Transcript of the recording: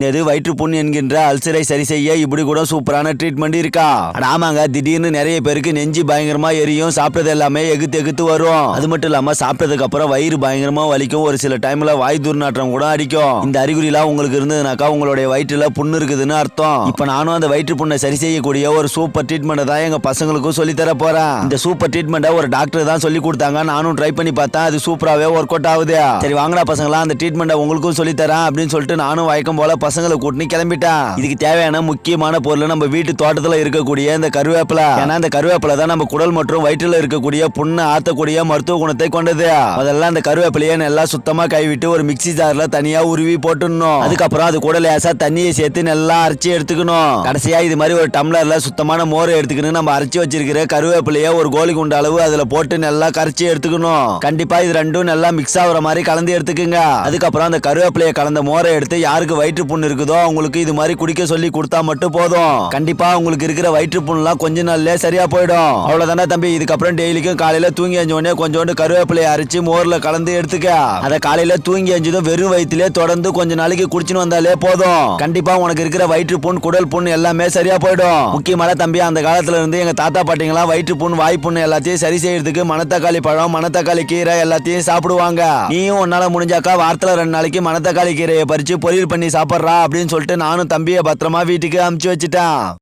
எது வயிற்றுப்புண் என்கின்ற அல்சரை சரி செய்ய இப்படி கூட சூப்பரான ட்ரீட்மெண்ட் இருக்கா? ஆமாங்க, திடீர்னு நிறைய பேருக்கு நெஞ்சு பயங்கரமா எரியும், சாப்பிட்டது எல்லாமே எகுத்து எகுத்து வரும். அது மட்டும் இல்லாம சாப்பிட்டதுக்கு அப்புறம் வயிறு பயங்கரமா வலிக்கும், ஒரு சில டைம்ல வாய் துர்நாற்றம் கூட அடிக்கும். இந்த அறிகுறிலாம் உங்களுக்கு இருந்ததுனாக்கா உங்களுடைய வயிற்றுல புண்ணு இருக்குதுன்னு அர்த்தம். இப்ப நானும் அந்த வயிற்று புண்ணை சரி செய்யக்கூடிய ஒரு சூப்பர் ட்ரீட்மெண்ட் தான் எங்க பசங்களுக்கும் சொல்லி தர போறேன். இந்த சூப்பர் ட்ரீட்மெண்ட்டை ஒரு டாக்டர் தான் சொல்லி கொடுத்தாங்க, நானும் ட்ரை பண்ணி பார்த்தேன். அது சூப்பராகவே ஒர்க் அவுட் ஆகுது. சரி வாங்கடா பசங்களா, அந்த ட்ரீட்மெண்ட்டை உங்களுக்கும் சொல்லி தரேன் அப்படின்னு சொல்லிட்டு நானும் வழக்கம் போல பசங்களை கூட்டினு கிளம்பிட்டான். இதுக்கு தேவையான முக்கியமான பொருள் நம்ம வீட்டு தோட்டத்துல இருக்கக்கூடிய இந்த கருவேப்பிலை. ஏன்னா இந்த கருவேப்பிலை தான் நம்ம குடல் மற்றும் வயிற்றுல இருக்கக்கூடிய புண்ணை ஆத்தக்கூடிய மருத்துவ குணத்தை கொண்டது. அதெல்லாம் அந்த கருவேப்பிலையை நல்லா சுத்தமா கைவிட்டு ஒரு மிக்சி ஜார்ல தனியா உருவி போட்டுடணும். அதுக்கப்புறம் அது கூட லேசா தண்ணியை சேர்த்து நல்லா அரைச்சி எடுத்துக்கணும். கடைசியா இது மாதிரி ஒரு டம்ளர்ல சுத்தமான மோரை எடுத்துக்கணும். நம்ம அரைச்சி வச்சிருக்கிற கருவேப்பிலையை ஒரு கோலி குண்ட அளவு அதுல போட்டு நல்லா கரைச்சி எடுத்துக்கணும். கண்டிப்பா இது ரெண்டும் நல்லா மிக்ஸ் ஆகுற மாதிரி கலந்து எடுத்துக்குங்க. அதுக்கப்புறம் அந்த கருவேப்பிலையை கலந்த மோரை எடுத்து யாருக்கு வயிற்று புண்ணு இருக்குதோ உங்களுக்கு இது மாதிரி குடிக்க சொல்லி கொடுத்தா மட்டும் போதும். கண்டிப்பா உங்களுக்கு இருக்கிற வயிற்று புண்ணுலாம் கொஞ்ச நாள்லயே சரியா போயிடும். அவ்வளவுதானே தம்பி. இதுக்கப்புறம் டெய்லிக்கும் காலையில தூங்கி அஞ்சோடனே கொஞ்சோண்டு கருவேப்பிலையை அரைச்சு மோர்ல கலந்து எடுத்துக்க. அதை காலையில தூங்கி அஞ்சதும் வெறும் வயிற்றுல தொடர்ந்து கொஞ்ச நாளைக்கு குடிச்சுன்னு வந்தாலே போதும். கண்டிப்பா உனக்கு இருக்கிற வயிற்று புண் குடல் புண் எல்லாமே சரியா போயிடும். முக்கியமான தம்பி, அந்த காலத்துல இருந்து எங்க தாத்தா பாட்டிங்களா வயிற்று புண் வாய் புண்ணு எல்லாத்தையும் சரி செய்யறதுக்கு மணத்தக்காளி பழம் மணத்தக்காளி கீரை எல்லாத்தையும் சாப்பிடுவாங்க. நீயும் உன்னால முடிஞ்சாக்கா வாரத்துல 2 நாளைக்கு மணத்தக்காளி கீரையை பறிச்சு பொரியல் பண்ணி சாப்பிட்றா அப்படின்னு சொல்லிட்டு நானும் தம்பியை பத்திரமா வீட்டுக்கு அனுப்பிச்சு வச்சுட்டேன்.